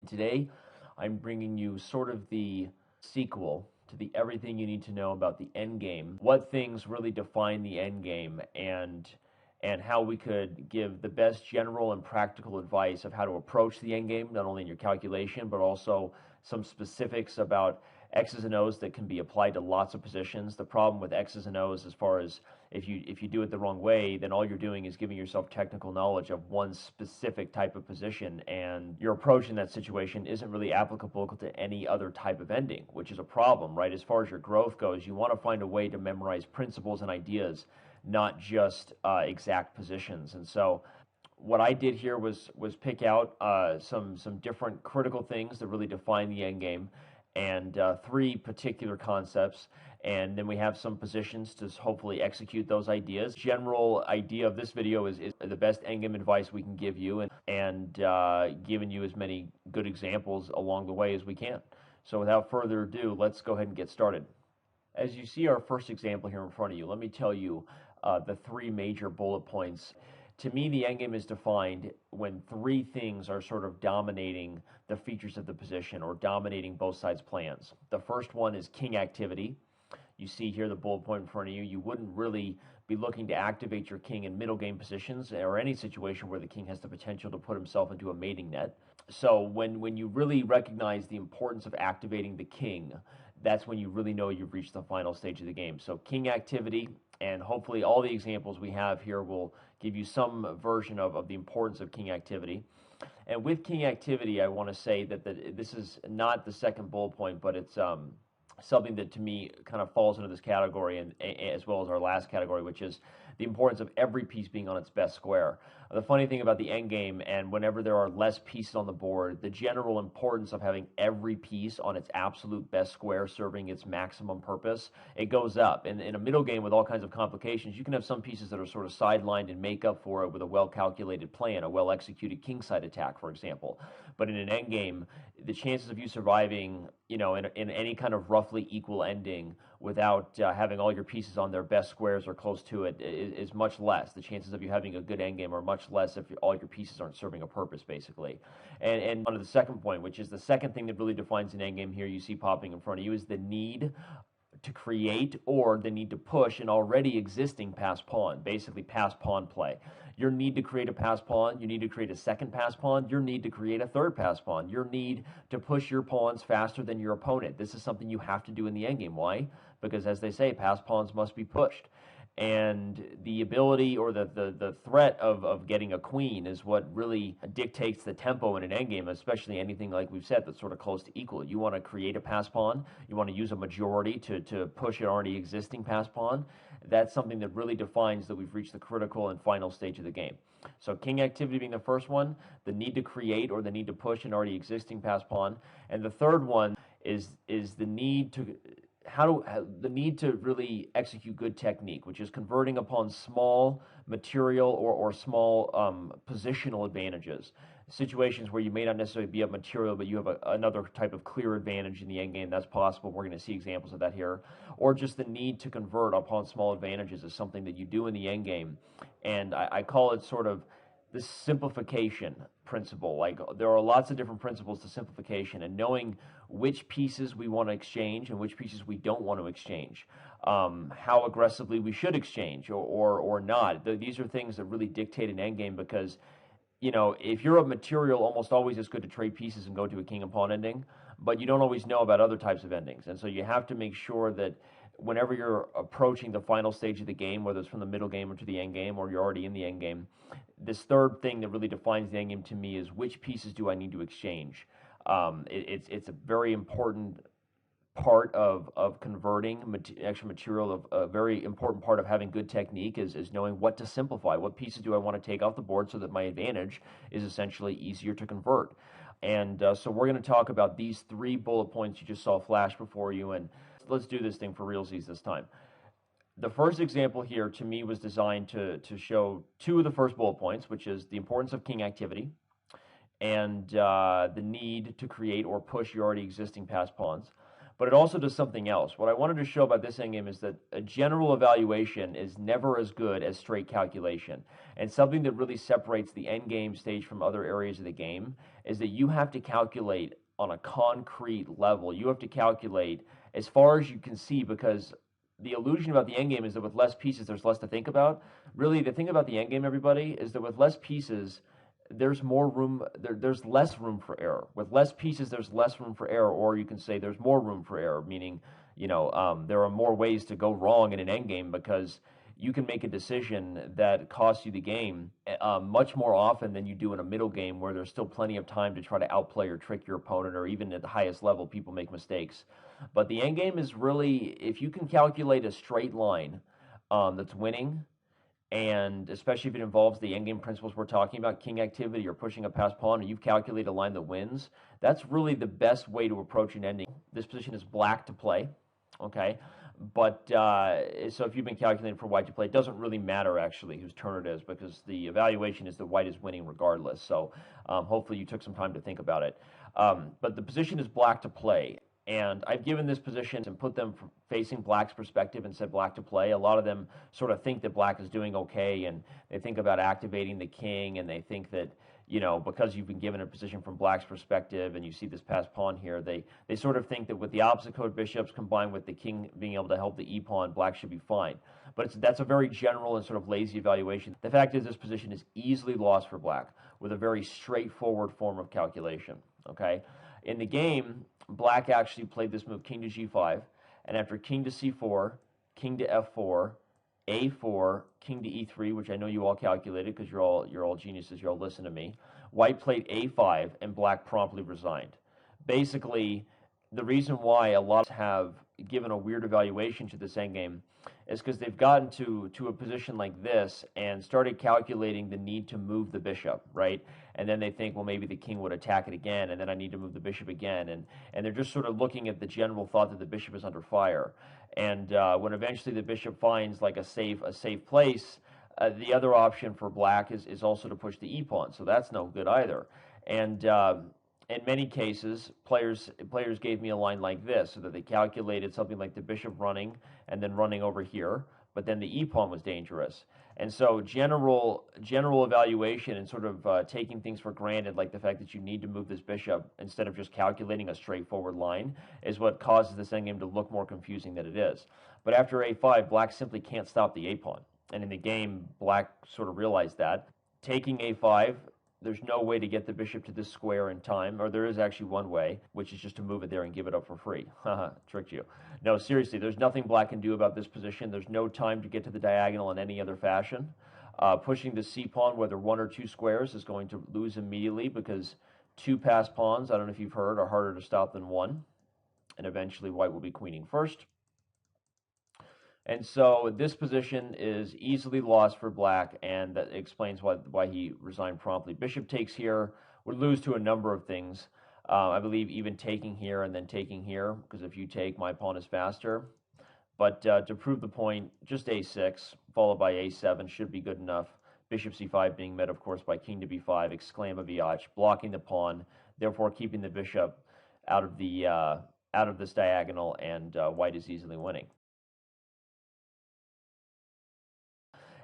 Today, I'm bringing you sort of the sequel to the everything you need to know about the end game, what things really define the end game, and how we could give the best general and practical advice of how to approach the end game, not only in your calculation, but also some specifics about X's and O's that can be applied to lots of positions. The problem with X's and O's, as far as if you do it the wrong way, then all you're doing is giving yourself technical knowledge of one specific type of position, and your approach in that situation isn't really applicable to any other type of ending, which is a problem, right? As far as your growth goes, you want to find a way to memorize principles and ideas, not just exact positions. And so what I did here was pick out some different critical things that really define the end game, and three particular concepts. And then we have some positions to hopefully execute those ideas. General idea of this video is the best endgame advice we can give you, and giving you as many good examples along the way as we can. So without further ado, let's go ahead and get started. As you see our first example here in front of you, let me tell you the three major bullet points. To me, the endgame is defined when three things are sort of dominating the features of the position or dominating both sides' plans. The first one is king activity. You see here the bullet point in front of you. You wouldn't really be looking to activate your king in middle game positions or any situation where the king has the potential to put himself into a mating net. So when you really recognize the importance of activating the king, that's when you really know you've reached the final stage of the game. So king activity, and hopefully all the examples we have here will give you some version of the importance of king activity. And with king activity, I want to say that this is not the second bullet point, but it's something that to me kind of falls into this category, and as well as our last category, which is the importance of every piece being on its best square. The funny thing about the end game, and whenever there are less pieces on the board, the general importance of having every piece on its absolute best square serving its maximum purpose, it goes up. And in a middle game with all kinds of complications, you can have some pieces that are sort of sidelined and make up for it with a well-calculated plan, a well-executed kingside attack, for example. But in an end game, the chances of you surviving, in any kind of roughly equal ending without having all your pieces on their best squares or close to it is much less. The chances of you having a good endgame are much less if all your pieces aren't serving a purpose, basically. And on to the second point, which is the second thing that really defines an endgame here you see popping in front of you, is the need to create or the need to push an already existing pass pawn, basically pass pawn play. Your need to create a pass pawn, you need to create a second pass pawn, your need to create a third pass pawn, your need to push your pawns faster than your opponent. This is something you have to do in the endgame. Why? Because as they say, pass pawns must be pushed. And the ability or the threat of getting a queen is what really dictates the tempo in an endgame, especially anything like we've said that's sort of close to equal. You want to create a pass pawn, you want to use a majority to push an already existing pass pawn. That's something that really defines that we've reached the critical and final stage of the game. So king activity being the first one, the need to create or the need to push an already existing pass pawn, and the third one is the need to the need to really execute good technique, which is converting upon small material or small positional advantages. Situations where you may not necessarily be up material, but you have another type of clear advantage in the end game. That's possible. We're going to see examples of that here. Or just the need to convert upon small advantages is something that you do in the end game. And I call it sort of this simplification principle. Like, there are lots of different principles to simplification, and knowing which pieces we want to exchange and which pieces we don't want to exchange, how aggressively we should exchange or not. These are things that really dictate an endgame, because if you're of material, almost always it's good to trade pieces and go to a king and pawn ending, but you don't always know about other types of endings. And so you have to make sure that whenever you're approaching the final stage of the game, whether it's from the middle game or to the end game, or you're already in the end game, this third thing that really defines the end game to me is which pieces do I need to exchange. It's a very important part of converting extra material. A very important part of having good technique is knowing what to simplify. What pieces do I want to take off the board so that my advantage is essentially easier to convert? And so we're going to talk about these three bullet points you just saw flash before you, and let's do this thing for realsies this time. The first example here to me was designed to show two of the first bullet points, which is the importance of king activity and the need to create or push your already existing pass pawns. but it also does something else. What I wanted to show about this endgame is that a general evaluation is never as good as straight calculation. And something that really separates the endgame stage from other areas of the game is that you have to calculate on a concrete level. You have to calculate as far as you can see, because the illusion about the endgame is that with less pieces, there's less to think about. Really, the thing about the endgame, everybody, is that with less pieces, there's more room, there's less room for error. With less pieces, there's less room for error, or you can say there's more room for error, meaning, there are more ways to go wrong in an endgame because you can make a decision that costs you the game much more often than you do in a middle game where there's still plenty of time to try to outplay or trick your opponent, or even at the highest level, people make mistakes. But the endgame is really, if you can calculate a straight line that's winning, and especially if it involves the endgame principles we're talking about, king activity or pushing a passed pawn, and you've calculated a line that wins, that's really the best way to approach an ending. This position is black to play, okay? But so if you've been calculating for white to play, it doesn't really matter actually whose turn it is, because the evaluation is that white is winning regardless. So hopefully you took some time to think about it. But the position is black to play. And I've given this position and put them facing black's perspective and said black to play. A lot of them sort of think that black is doing okay, and they think about activating the king, and they think that, because you've been given a position from black's perspective and you see this passed pawn here, they sort of think that with the opposite code bishops combined with the king being able to help the e-pawn, black should be fine. But that's a very general and sort of lazy evaluation. The fact is this position is easily lost for black with a very straightforward form of calculation, okay? In the game, black actually played this move king to g5, and after king to c4, king to f4, a4, king to e3, which I know you all calculated because you're all geniuses, you all listen to me. White played a5, and black promptly resigned. Basically, the reason why a lot have given a weird evaluation to this endgame is because they've gotten to a position like this and started calculating the need to move the bishop, right? And then they think, well, maybe the king would attack it again, and then I need to move the bishop again, and they're just sort of looking at the general thought that the bishop is under fire. And when eventually the bishop finds like a safe place, the other option for black is also to push the e-pawn, so that's no good either. And in many cases, players gave me a line like this, so that they calculated something like the bishop running and then running over here, but then the e-pawn was dangerous. And so general evaluation and sort of taking things for granted, like the fact that you need to move this bishop instead of just calculating a straightforward line, is what causes this endgame to look more confusing than it is. But after a5, black simply can't stop the a-pawn. And in the game, black sort of realized that. Taking a5, there's no way to get the bishop to this square in time, or there is actually one way, which is just to move it there and give it up for free. Haha, tricked you. No, seriously, there's nothing black can do about this position. There's no time to get to the diagonal in any other fashion. Pushing the c-pawn, whether one or two squares, is going to lose immediately because two passed pawns, I don't know if you've heard, are harder to stop than one. And eventually white will be queening first. And so this position is easily lost for black, and that explains why he resigned promptly. Bishop takes here would lose to a number of things. I believe even taking here and then taking here, because if you take, my pawn is faster. But to prove the point, just a6, followed by a7 should be good enough. Bishop c5 being met, of course, by king to b5, exclama viach, blocking the pawn, therefore keeping the bishop out of this diagonal, and white is easily winning.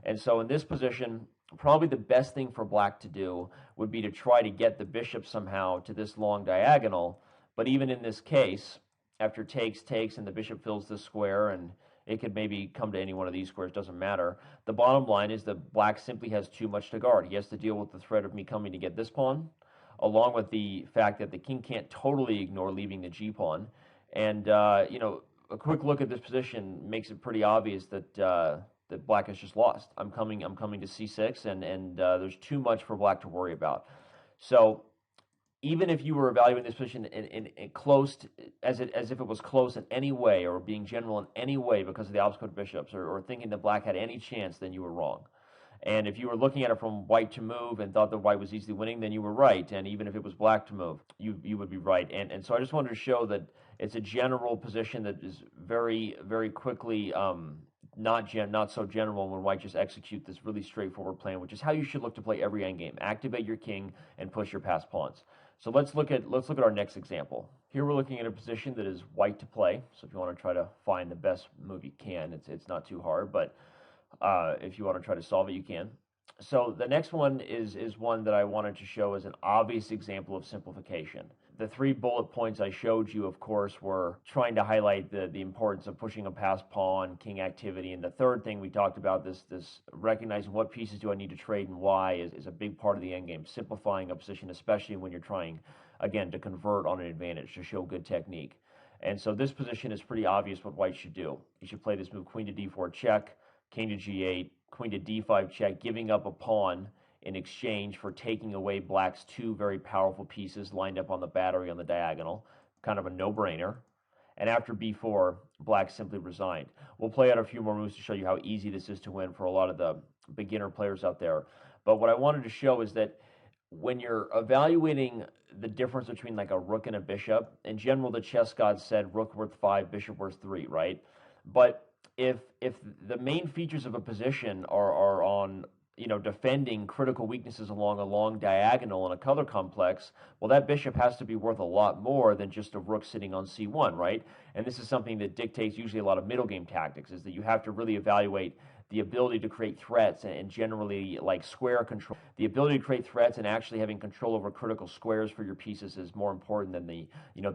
And so in this position, probably the best thing for black to do would be to try to get the bishop somehow to this long diagonal. But even in this case, after takes, and the bishop fills this square, and it could maybe come to any one of these squares, doesn't matter. The bottom line is that black simply has too much to guard. He has to deal with the threat of me coming to get this pawn, along with the fact that the king can't totally ignore leaving the g-pawn. And, a quick look at this position makes it pretty obvious that that black has just lost. I'm coming to c6, and there's too much for black to worry about. So even if you were evaluating this position in close, as if it was close in any way, or being general in any way because of the obstacle bishops, or thinking that black had any chance, then you were wrong. And if you were looking at it from white to move and thought that white was easily winning, then you were right. And even if it was black to move, you would be right. And so I just wanted to show that it's a general position that is very, very quickly not so general when white just execute this really straightforward plan, which is how you should look to play every endgame. Activate your king and push your passed pawns. So let's look at our next example. Here we're looking at a position that is white to play. So if you want to try to find the best move you can, it's not too hard, but if you want to try to solve it, you can. So the next one is one that I wanted to show as an obvious example of simplification. The three bullet points I showed you, of course, were trying to highlight the importance of pushing a past pawn, king activity, and the third thing we talked about, this recognizing what pieces do I need to trade and why, is a big part of the endgame. Simplifying a position, especially when you're trying, again, to convert on an advantage, to show good technique. And so this position is pretty obvious what white should do. You should play this move, queen to d4 check, king to g8, queen to d5 check, giving up a pawn in exchange for taking away black's two very powerful pieces lined up on the battery on the diagonal. Kind of a no-brainer. And after b4, black simply resigned. We'll play out a few more moves to show you how easy this is to win for a lot of the beginner players out there. But what I wanted to show is that when you're evaluating the difference between like a rook and a bishop, in general, the chess gods said rook worth 5, bishop worth 3, right? But if the main features of a position are on, defending critical weaknesses along a long diagonal in a color complex, well, that bishop has to be worth a lot more than just a rook sitting on c1, right? And this is something that dictates usually a lot of middle game tactics, is that you have to really evaluate the ability to create threats and generally like square control. The ability to create threats and actually having control over critical squares for your pieces is more important than the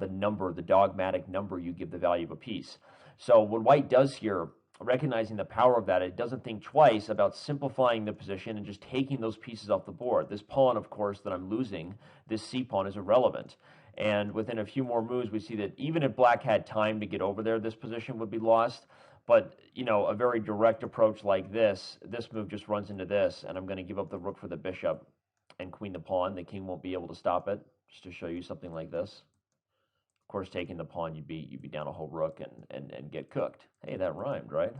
number, the dogmatic number you give the value of a piece. So what white does here, recognizing the power of that, it doesn't think twice about simplifying the position and just taking those pieces off the board. This pawn, of course, that I'm losing, this c pawn, is irrelevant. And within a few more moves, we see that even if black had time to get over there, this position would be lost. But, a very direct approach like this move just runs into this, and I'm going to give up the rook for the bishop and queen the pawn. The king won't be able to stop it, just to show you something like this. Of course, taking the pawn, you'd be down a whole rook and get cooked. Hey, that rhymed, right?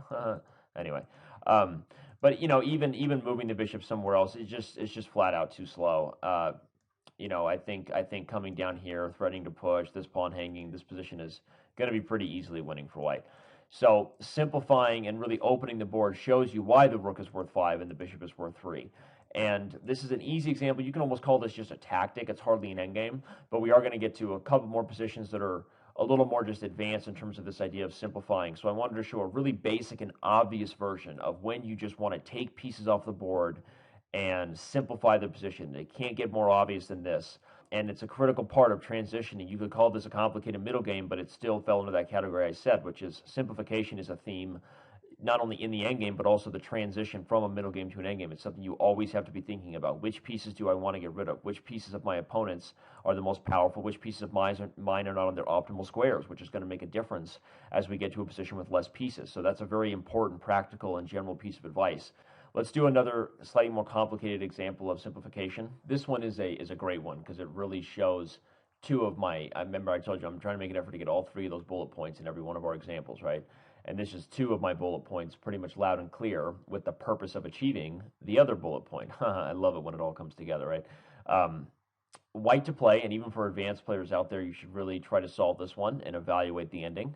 Anyway, but even moving the bishop somewhere else, it's just flat out too slow. I think coming down here, threatening to push, this pawn hanging, this position is going to be pretty easily winning for white. So simplifying and really opening the board shows you why the rook is worth 5 and the bishop is worth 3. And this is an easy example. You can almost call this just a tactic. It's hardly an endgame, but we are going to get to a couple more positions that are a little more just advanced in terms of this idea of simplifying. So I wanted to show a really basic and obvious version of when you just want to take pieces off the board and simplify the position. It can't get more obvious than this. And it's a critical part of transitioning. You could call this a complicated middle game, but it still fell into that category I said, which is simplification is a theme not only in the endgame, but also the transition from a middle game to an endgame. It's something you always have to be thinking about. Which pieces do I want to get rid of? Which pieces of my opponents are the most powerful? Which pieces of mine are not on their optimal squares, which is going to make a difference as we get to a position with less pieces. So that's a very important, practical, and general piece of advice. Let's do another slightly more complicated example of simplification. This one is a great one because it really shows two of my, I remember I told you I'm trying to make an effort to get all three of those bullet points in every one of our examples, right? And this is two of my bullet points pretty much loud and clear with the purpose of achieving the other bullet point. I love it when it all comes together, right? White to play, and even for advanced players out there, you should really try to solve this one and evaluate the ending.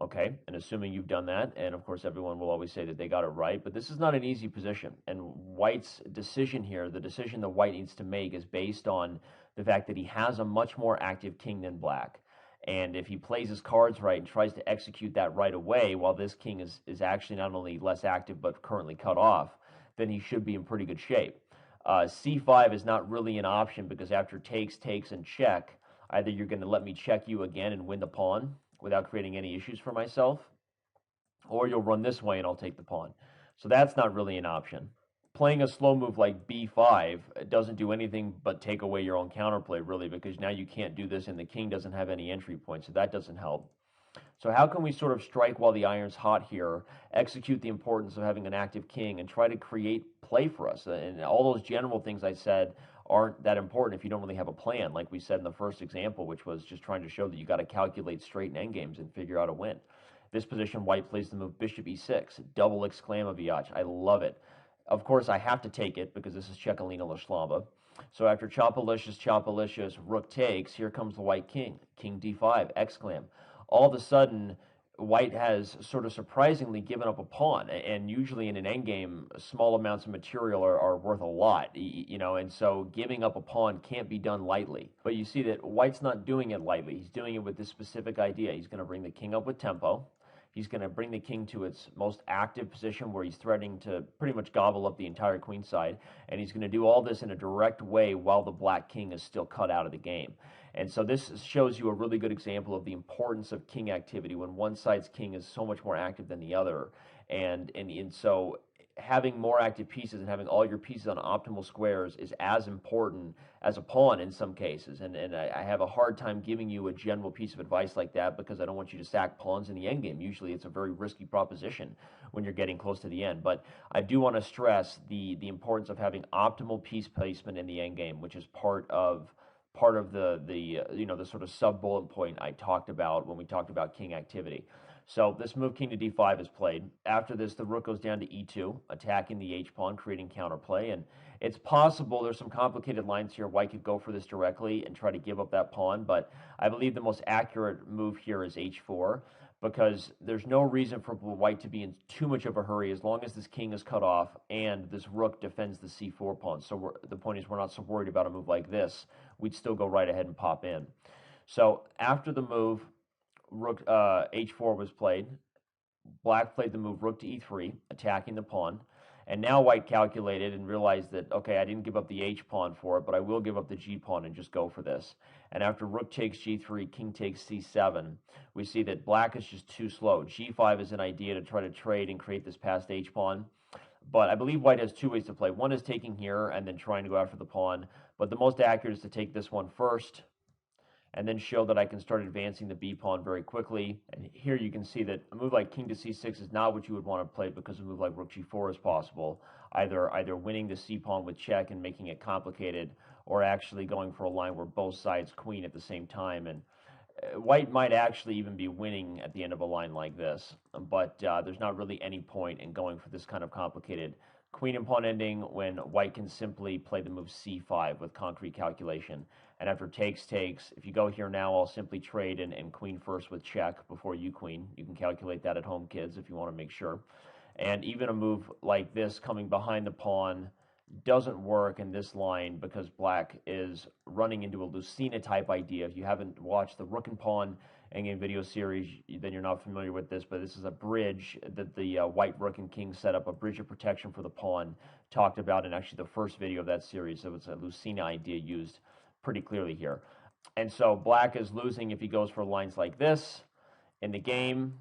Okay, and assuming you've done that, and of course everyone will always say that they got it right, but this is not an easy position. And White's decision here, the decision that White needs to make, is based on the fact that he has a much more active king than black. And if he plays his cards right and tries to execute that right away, while this king is actually not only less active but currently cut off, then he should be in pretty good shape. C5 is not really an option because after takes, and check, either you're going to let me check you again and win the pawn without creating any issues for myself, or you'll run this way and I'll take the pawn. So that's not really an option. Playing a slow move like b5 doesn't do anything but take away your own counterplay, really, because now you can't do this and the king doesn't have any entry points, so that doesn't help. So how can we sort of strike while the iron's hot here, execute the importance of having an active king, and try to create play for us? And all those general things I said aren't that important if you don't really have a plan, like we said in the first example, which was just trying to show that you got to calculate straight and endgames and figure out a win. This position, White plays the move bishop e6, double exclamaviach. I love it. Of course, I have to take it because this is Czekolina Lashlamba. So after chopalicious, rook takes, here comes the white king, king d5, exclam. All of a sudden, White has sort of surprisingly given up a pawn, and usually in an endgame, small amounts of material are worth a lot, you know, and so giving up a pawn can't be done lightly. But you see that White's not doing it lightly. He's doing it with this specific idea. He's going to bring the king up with tempo. He's going to bring the king to its most active position where he's threatening to pretty much gobble up the entire queen side, and he's going to do all this in a direct way while the black king is still cut out of the game. And so this shows you a really good example of the importance of king activity when one side's king is so much more active than the other. And so having more active pieces and having all your pieces on optimal squares is as important as a pawn in some cases. And I have a hard time giving you a general piece of advice like that because I don't want you to sack pawns in the endgame. Usually it's a very risky proposition when you're getting close to the end. But I do want to stress the importance of having optimal piece placement in the endgame, which is part of the sort of sub bullet point I talked about when we talked about king activity. So this move king to d5 is played. After this, the rook goes down to e2, attacking the h pawn, creating counterplay. And it's possible there's some complicated lines here. White could go for this directly and try to give up that pawn, but I believe the most accurate move here is h4 because there's no reason for White to be in too much of a hurry as long as this king is cut off and this rook defends the c4 pawn. So the point is we're not so worried about a move like this. We'd still go right ahead and pop in. So after the move, rook h4 was played. Black played the move rook to e3, attacking the pawn. And now White calculated and realized that, okay, I didn't give up the h pawn for it, but I will give up the g pawn and just go for this. And after rook takes g3, king takes c7, we see that Black is just too slow. g5 is an idea to try to trade and create this passed h pawn. But I believe White has two ways to play. One is taking here and then trying to go after the pawn. But the most accurate is to take this one first and then show that I can start advancing the b pawn very quickly. And here you can see that a move like king to c6 is not what you would want to play because a move like rook g4 is possible, either winning the c pawn with check and making it complicated, or actually going for a line where both sides queen at the same time. And White might actually even be winning at the end of a line like this, but there's not really any point in going for this kind of complicated queen and pawn ending when White can simply play the move c5 with concrete calculation. And after takes, if you go here now, I'll simply trade and queen first with check before you queen. You can calculate that at home, kids, if you want to make sure. And even a move like this coming behind the pawn doesn't work in this line because Black is running into a Lucina type idea. If you haven't watched the Rook and Pawn Endgame video series, then you're not familiar with this, but this is a bridge that the White Rook and King set up, a bridge of protection for the pawn, talked about in actually the first video of that series. So it's a Lucina idea used pretty clearly here. And so Black is losing if he goes for lines like this. In the game,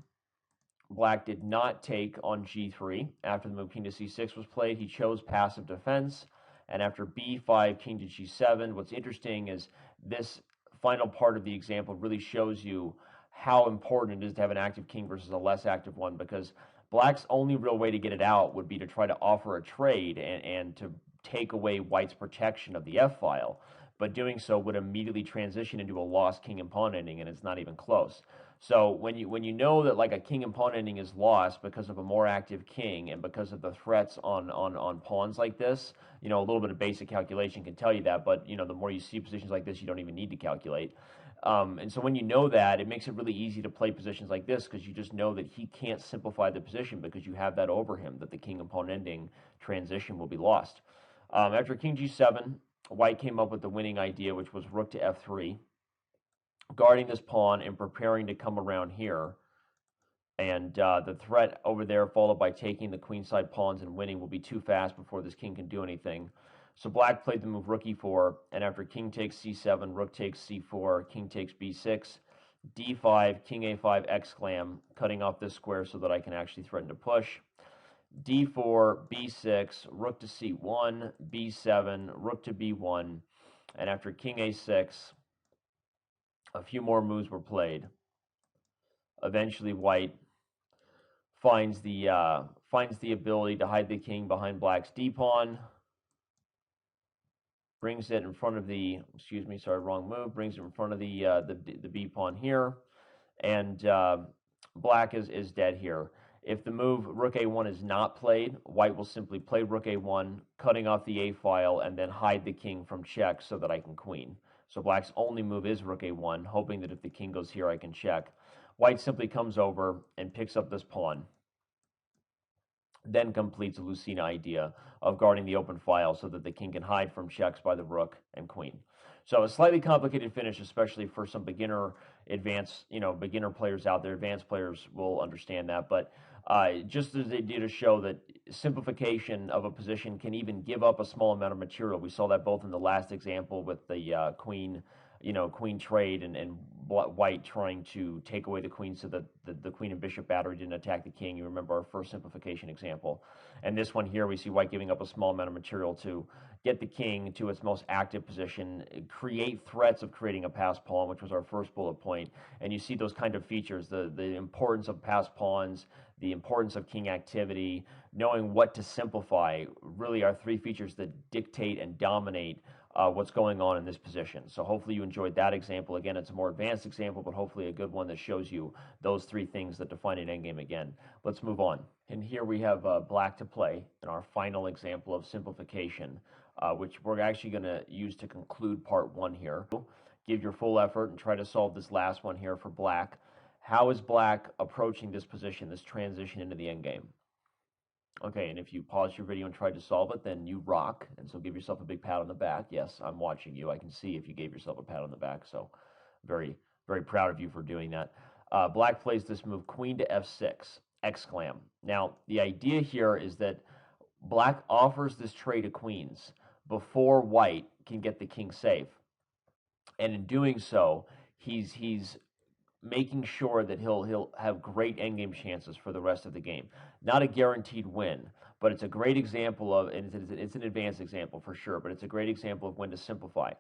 Black did not take on g3. After the move king to c6 was played, he chose passive defense. And after b5, king to g7, what's interesting is this final part of the example really shows you how important it is to have an active king versus a less active one, because Black's only real way to get it out would be to try to offer a trade and to take away White's protection of the f-file. But doing so would immediately transition into a lost king and pawn ending, and it's not even close. So when you know that like a king and pawn ending is lost because of a more active king and because of the threats on pawns like this, you know, a little bit of basic calculation can tell you that, but you know, the more you see positions like this, you don't even need to calculate. And so when you know that, it makes it really easy to play positions like this because you just know that he can't simplify the position because you have that over him, that the king and pawn ending transition will be lost. After king g7, White came up with the winning idea, which was rook to f3, guarding this pawn and preparing to come around here. And the threat over there, followed by taking the queenside pawns and winning, will be too fast before this king can do anything. So Black played the move rook e4, and after king takes c7, rook takes c4, king takes b6, d5, king a5, exclam, cutting off this square so that I can actually threaten to push. d4, b6, rook to c1, b7, rook to b1, and after king a6, a few more moves were played. Eventually, White finds the ability to hide the king behind Black's d-pawn, brings it in front of the, excuse me, sorry, wrong move, brings it in front of the b-pawn here, and Black is dead here. If the move rook a1 is not played, White will simply play rook a1, cutting off the a-file, and then hide the king from check so that I can queen. So Black's only move is rook a1, hoping that if the king goes here, I can check. White simply comes over and picks up this pawn, then completes the Lucina idea of guarding the open file so that the king can hide from checks by the rook and queen. So a slightly complicated finish, especially for some beginner advanced, beginner players out there. Advanced players will understand that, but just as they did to show that simplification of a position can even give up a small amount of material. We saw that both in the last example with the queen, queen trade, and White trying to take away the queen so that the queen and bishop battery didn't attack the king. You remember our first simplification example. And this one here, we see White giving up a small amount of material to get the king to its most active position, create threats of creating a passed pawn, which was our first bullet point. And you see those kind of features, the importance of passed pawns, the importance of king activity, knowing what to simplify, really are three features that dictate and dominate what's going on in this position. So hopefully you enjoyed that example. Again, it's a more advanced example, but hopefully a good one that shows you those three things that define an endgame again. Let's move on. And here we have black to play in our final example of simplification, which we're actually going to use to conclude part one here. Give your full effort and try to solve this last one here for black. How is black approaching this position, this transition into the endgame? Okay, and if you pause your video and try to solve it, then you rock. And so give yourself a big pat on the back. Yes, I'm watching you. I can see if you gave yourself a pat on the back. So very, very proud of you for doing that. Black plays this move, queen to f6, exclam. Now, the idea here is that black offers this trade of queens before white can get the king safe. And in doing so, he's making sure that he'll have great endgame chances for the rest of the game. Not a guaranteed win, but it's a great example of, and it's an advanced example for sure, but it's a great example of when to simplify.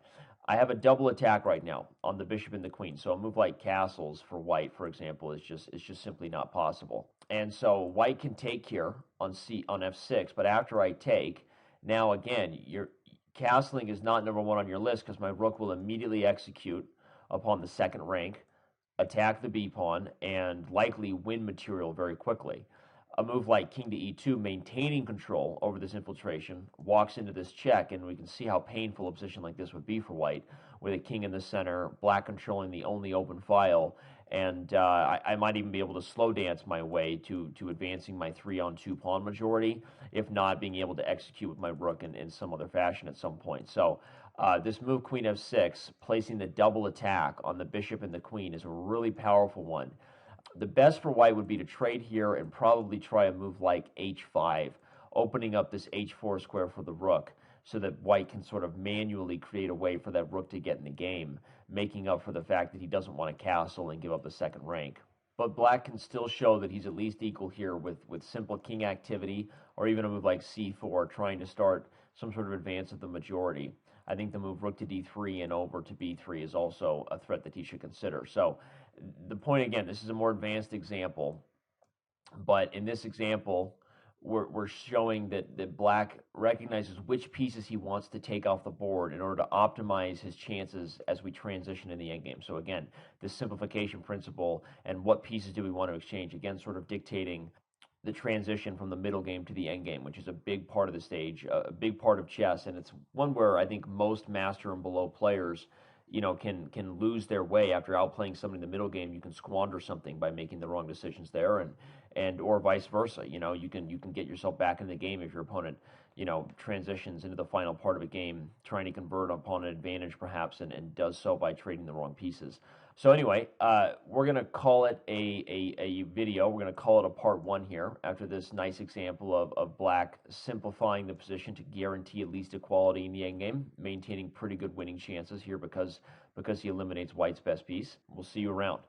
I have a double attack right now on the bishop and the queen, so a move like castles for white, for example, is just simply not possible. And so white can take here on f6, but after I take, now again, your castling is not number one on your list because my rook will immediately execute upon the second rank, attack the b pawn, and likely win material very quickly. A move like king to e2, maintaining control over this infiltration, walks into this check, and we can see how painful a position like this would be for white, with a king in the center, black controlling the only open file, and I might even be able to slow dance my way to advancing my 3-on-2 pawn majority, if not being able to execute with my rook in some other fashion at some point. So this move, queen f6, placing the double attack on the bishop and the queen, is a really powerful one. The best for white would be to trade here and probably try a move like h5, opening up this h4 square for the rook, so that white can sort of manually create a way for that rook to get in the game, making up for the fact that he doesn't want to castle and give up the second rank. But black can still show that he's at least equal here with simple king activity, or even a move like c4, trying to start some sort of advance of the majority. I think the move rook to d3 and over to b3 is also a threat that he should consider. So the point, again, this is a more advanced example, but in this example, we're showing that black recognizes which pieces he wants to take off the board in order to optimize his chances as we transition in the endgame. So again, this simplification principle and what pieces do we want to exchange, again, sort of dictating the transition from the middle game to the end game, which is a big part of the stage, a big part of chess, and it's one where I think most master and below players, can lose their way after outplaying somebody in the middle game. You can squander something by making the wrong decisions there, and or vice versa. You can get yourself back in the game if your opponent, transitions into the final part of a game, trying to convert upon an advantage perhaps, and does so by trading the wrong pieces. So anyway, we're going to call it a video. We're going to call it a part one here after this nice example of black simplifying the position to guarantee at least equality in the endgame, maintaining pretty good winning chances here because he eliminates white's best piece. We'll see you around.